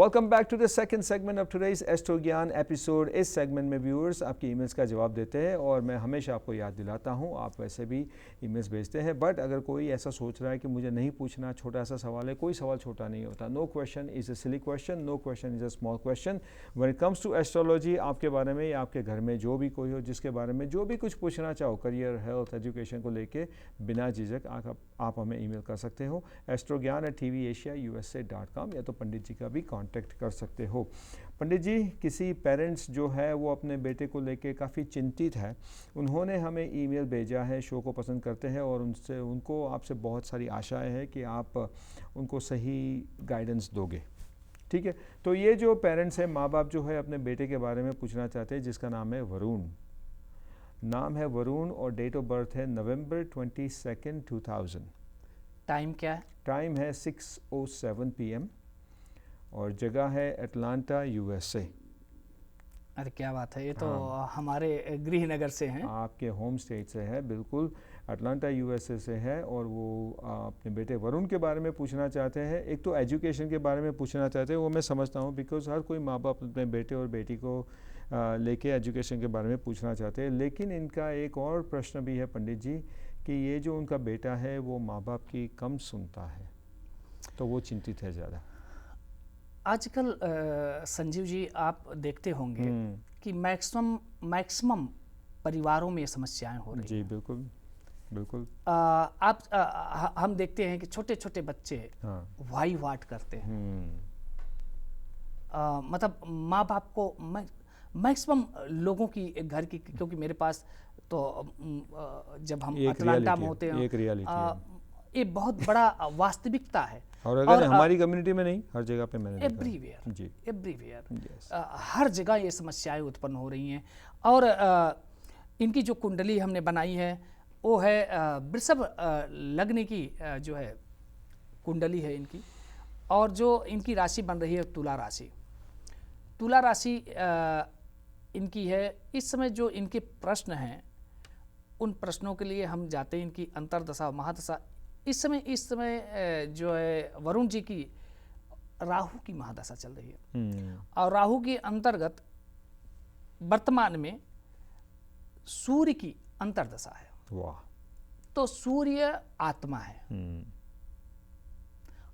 Welcome back to the second segment of today's astro Gyan episode. इस segment में viewers आपकी emails का जवाब देते हैं और मैं हमेशा आपको याद दिलाता हूं, आप वैसे भी ईमेल्स भेजते हैं, बट अगर कोई ऐसा सोच रहा है कि मुझे नहीं पूछना, छोटा सा सवाल है, कोई सवाल छोटा नहीं होता। No question is a silly question, no question is a small question. When it comes to astrology, आपके बारे में या आपके घर में जो भी कोई हो जिसके बारे में जो भी कुछ पूछना चाहो, करियर, हेल्थ, एजुकेशन को लेके, बिना झिझक आप हमें ईमेल कर सकते हो astrogyaan@tvasiausa.com, या तो पंडित जी का भी कांटेक्ट कर सकते हो। पंडित जी, किसी पेरेंट्स जो है वो अपने बेटे को लेके काफ़ी चिंतित है, उन्होंने हमें ईमेल भेजा है, शो को पसंद करते हैं और उनको आपसे बहुत सारी आशाएं हैं कि आप उनको सही गाइडेंस दोगे। ठीक है, तो ये जो पेरेंट्स हैं, माँ बाप जो है अपने बेटे के बारे में पूछना चाहते हैं, जिसका नाम है वरुण। नाम है वरुण और डेट ऑफ बर्थ है November 22, 2000। टाइम क्या है? टाइम है 6:07 PM और जगह है अटलांटा, USA। अरे क्या बात है, ये तो हाँ, हमारे गृहनगर से हैं। आपके होम स्टेट से है, बिल्कुल अटलांटा USA से है। और वो अपने बेटे वरुण के बारे में पूछना चाहते हैं। एक तो एजुकेशन के बारे में पूछना चाहते हैं, वो मैं समझता हूँ, बिकॉज हर कोई माँ बाप अपने बेटे और बेटी को लेके एजुकेशन के बारे में पूछना चाहते हैं। लेकिन इनका एक और प्रश्न भी है पंडित जी, कि ये जो उनका बेटा है वो माँ बाप की कम सुनता है, तो वो चिंतित है ज़्यादा। आजकल संजीव जी, आप देखते होंगे कि मैक्सिमम परिवारों में ये समस्याएं हो रही जी हैं। बिल्कुल बिल्कुल। हम देखते हैं कि छोटे छोटे बच्चे हाँ। वाई वाट करते हैं। मतलब माँ बाप को मैक्सिमम लोगों की घर की, क्योंकि मेरे पास तो जब हम अटलांटा में होते हैं, एक रियलिटी है, ये बहुत बड़ा वास्तविकता है। और अगर हमारी कम्युनिटी में नहीं, हर जगह पे मैंने देखा है। एवरीवेयर जी, एवरीवेयर यस। हर जगह ये समस्याएं उत्पन्न हो रही हैं। और इनकी जो कुंडली हमने बनाई है वो है वृषभ लग्न की जो है कुंडली है इनकी, और जो इनकी राशि बन रही है तुला राशि। तुला राशि इनकी है। इस समय जो इनके प्रश्न हैं, उन प्रश्नों के लिए हम जाते हैं इनकी अंतर्दशा महादशा। इस समय जो है वरुण जी की राहु की महादशा चल रही है, और राहु के अंतर्गत वर्तमान में सूर्य की अंतर्दशा है। वाह। तो सूर्य आत्मा है,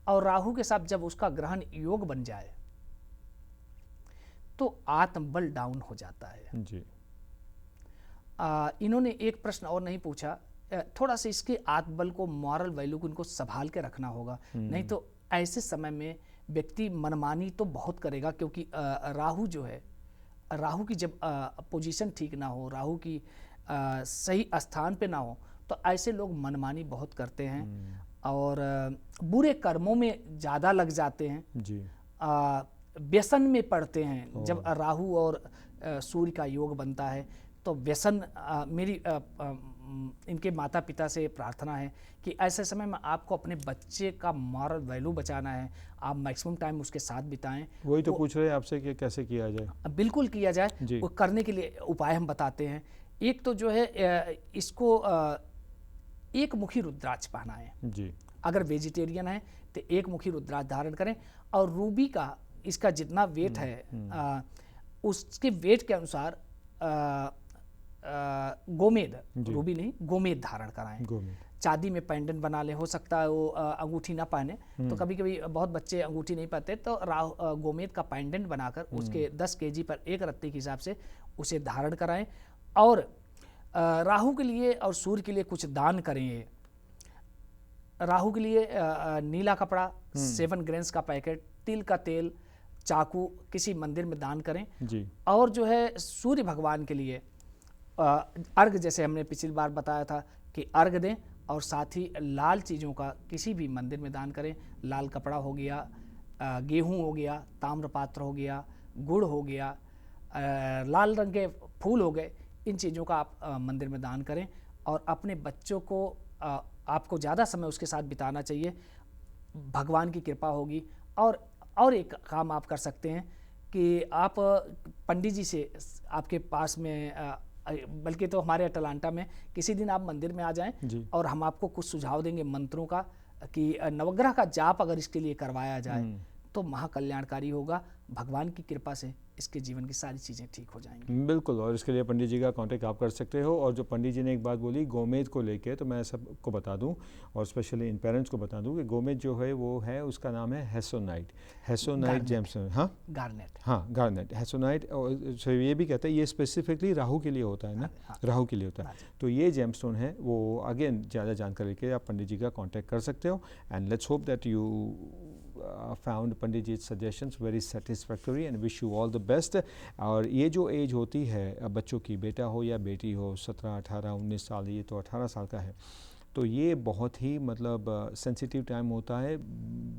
और राहु के साथ जब उसका ग्रहण योग बन जाए तो आत्मबल डाउन हो जाता है जी। इन्होंने एक प्रश्न और नहीं पूछा, थोड़ा सा इसके आत्मबल को, मॉरल वैल्यू को इनको संभाल के रखना होगा। नहीं तो ऐसे समय में व्यक्ति मनमानी तो बहुत करेगा, क्योंकि राहु जो है, राहु की जब पोजीशन ठीक ना हो, राहु की सही स्थान पे ना हो, तो ऐसे लोग मनमानी बहुत करते हैं और बुरे कर्मों में ज़्यादा लग जाते हैं जी। व्यसन में पड़ते हैं। जब राहु और सूर्य का योग बनता है तो व्यसन, मेरी इनके माता पिता से प्रार्थना है कि ऐसे समय में आपको अपने बच्चे का मॉरल वैल्यू बचाना है, आप मैक्सिमम टाइम उसके साथ बिताएं। वही तो पूछ रहे हैं आपसे कि कैसे किया जाए। बिल्कुल किया जाए, वो करने के लिए उपाय हम बताते हैं। एक तो जो है इसको एक मुखी रुद्राक्ष पहनाएं जी। अगर वेजिटेरियन है तो एक मुखी रुद्राक्ष धारण करें, और रूबी का इसका जितना वेट है उसके वेट के अनुसार गोमेद, रूबी नहीं गोमेद धारण कराएं। चांदी में पेंडेंट बना ले, हो सकता है वो अंगूठी ना पहने, तो कभी कभी बहुत बच्चे अंगूठी नहीं पहनते, तो गोमेद का पेंडेंट बनाकर उसके 10 kg पर एक रत्ती के हिसाब से उसे धारण कराएं। और राहु के लिए और सूर्य के लिए कुछ दान करें। राहु के लिए नीला कपड़ा, 7 ग्रेन्स का पैकेट, तिल का तेल, चाकू किसी मंदिर में दान करें जी। और जो है सूर्य भगवान के लिए अर्घ, जैसे हमने पिछली बार बताया था कि अर्घ दें, और साथ ही लाल चीज़ों का किसी भी मंदिर में दान करें। लाल कपड़ा हो गया, गेहूं हो गया, ताम्रपात्र हो गया, गुड़ हो गया, लाल रंग के फूल हो गए, इन चीज़ों का आप मंदिर में दान करें। और अपने बच्चों को आपको ज़्यादा समय उसके साथ बिताना चाहिए, भगवान की कृपा होगी। और एक काम आप कर सकते हैं कि आप पंडित जी से, आपके पास में बल्कि तो हमारे अटलांटा में किसी दिन आप मंदिर में आ जाएं और हम आपको कुछ सुझाव देंगे मंत्रों का, कि नवग्रह का जाप अगर इसके लिए करवाया जाए तो महाकल्याणकारी होगा। भगवान की कृपा से इसके जीवन की सारी चीज़ें ठीक हो जाएंगी। बिल्कुल, और इसके लिए पंडित जी का कांटेक्ट आप कर सकते हो। और जो पंडित जी ने एक बात बोली गोमेद को लेके, तो मैं सबको बता दूं और स्पेशली इन पेरेंट्स को बता दूं कि गोमेद जो है वो है, उसका नाम है हेसोनाइट जेम्सस्टोन। हाँ, गार्नेट। हाँ, गार्नेट, हेसोनाइट। और ये भी कहते हैं ये स्पेसिफिकली राहु के लिए होता है ना। हाँ, राहु के लिए होता है। तो ये जेमस्टोन है वो, अगेन ज़्यादा जानकारी के आप पंडित जी का कांटेक्ट कर सकते हो। And let's hope that you found Pandit ji's suggestions very satisfactory and wish you all the best। और ये जो एज होती है बच्चों की, बेटा हो या बेटी हो, 17, 18, 19 साल, ये तो 18 साल का है, तो ये बहुत ही मतलब सेंसिटिव टाइम होता है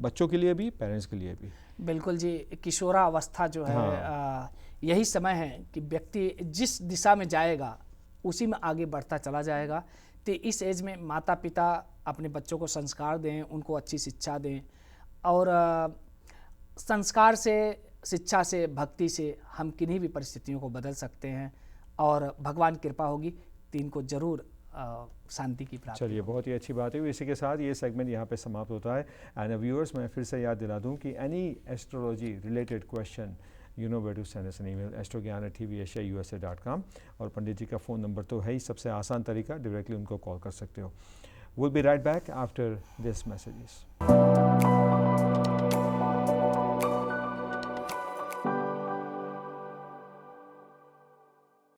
बच्चों के लिए भी, पेरेंट्स के लिए भी। बिल्कुल जी, किशोरावस्था जो है हाँ। यही समय है कि व्यक्ति जिस दिशा में जाएगा उसी में आगे बढ़ता चला जाएगा। तो इस एज में माता पिता अपने बच्चों को संस्कार दें, उनको अच्छी शिक्षा दें, और संस्कार से, शिक्षा से, भक्ति से हम किन्हीं भी परिस्थितियों को बदल सकते हैं और भगवान कृपा होगी तो इनको जरूर शांति की प्राप्ति। चलिए, बहुत ही अच्छी बात है। इसी के साथ ये सेगमेंट यहाँ पे समाप्त होता है। एंड व्यूअर्स, मैं फिर से याद दिला दूँ कि any astrology related question, you know where to send us an email, astrogyan@tvasiausa.com। और पंडित जी का फ़ोन नंबर तो है ही, सबसे आसान तरीका, डायरेक्टली उनको कॉल कर सकते हो। We'll be right back after this messages।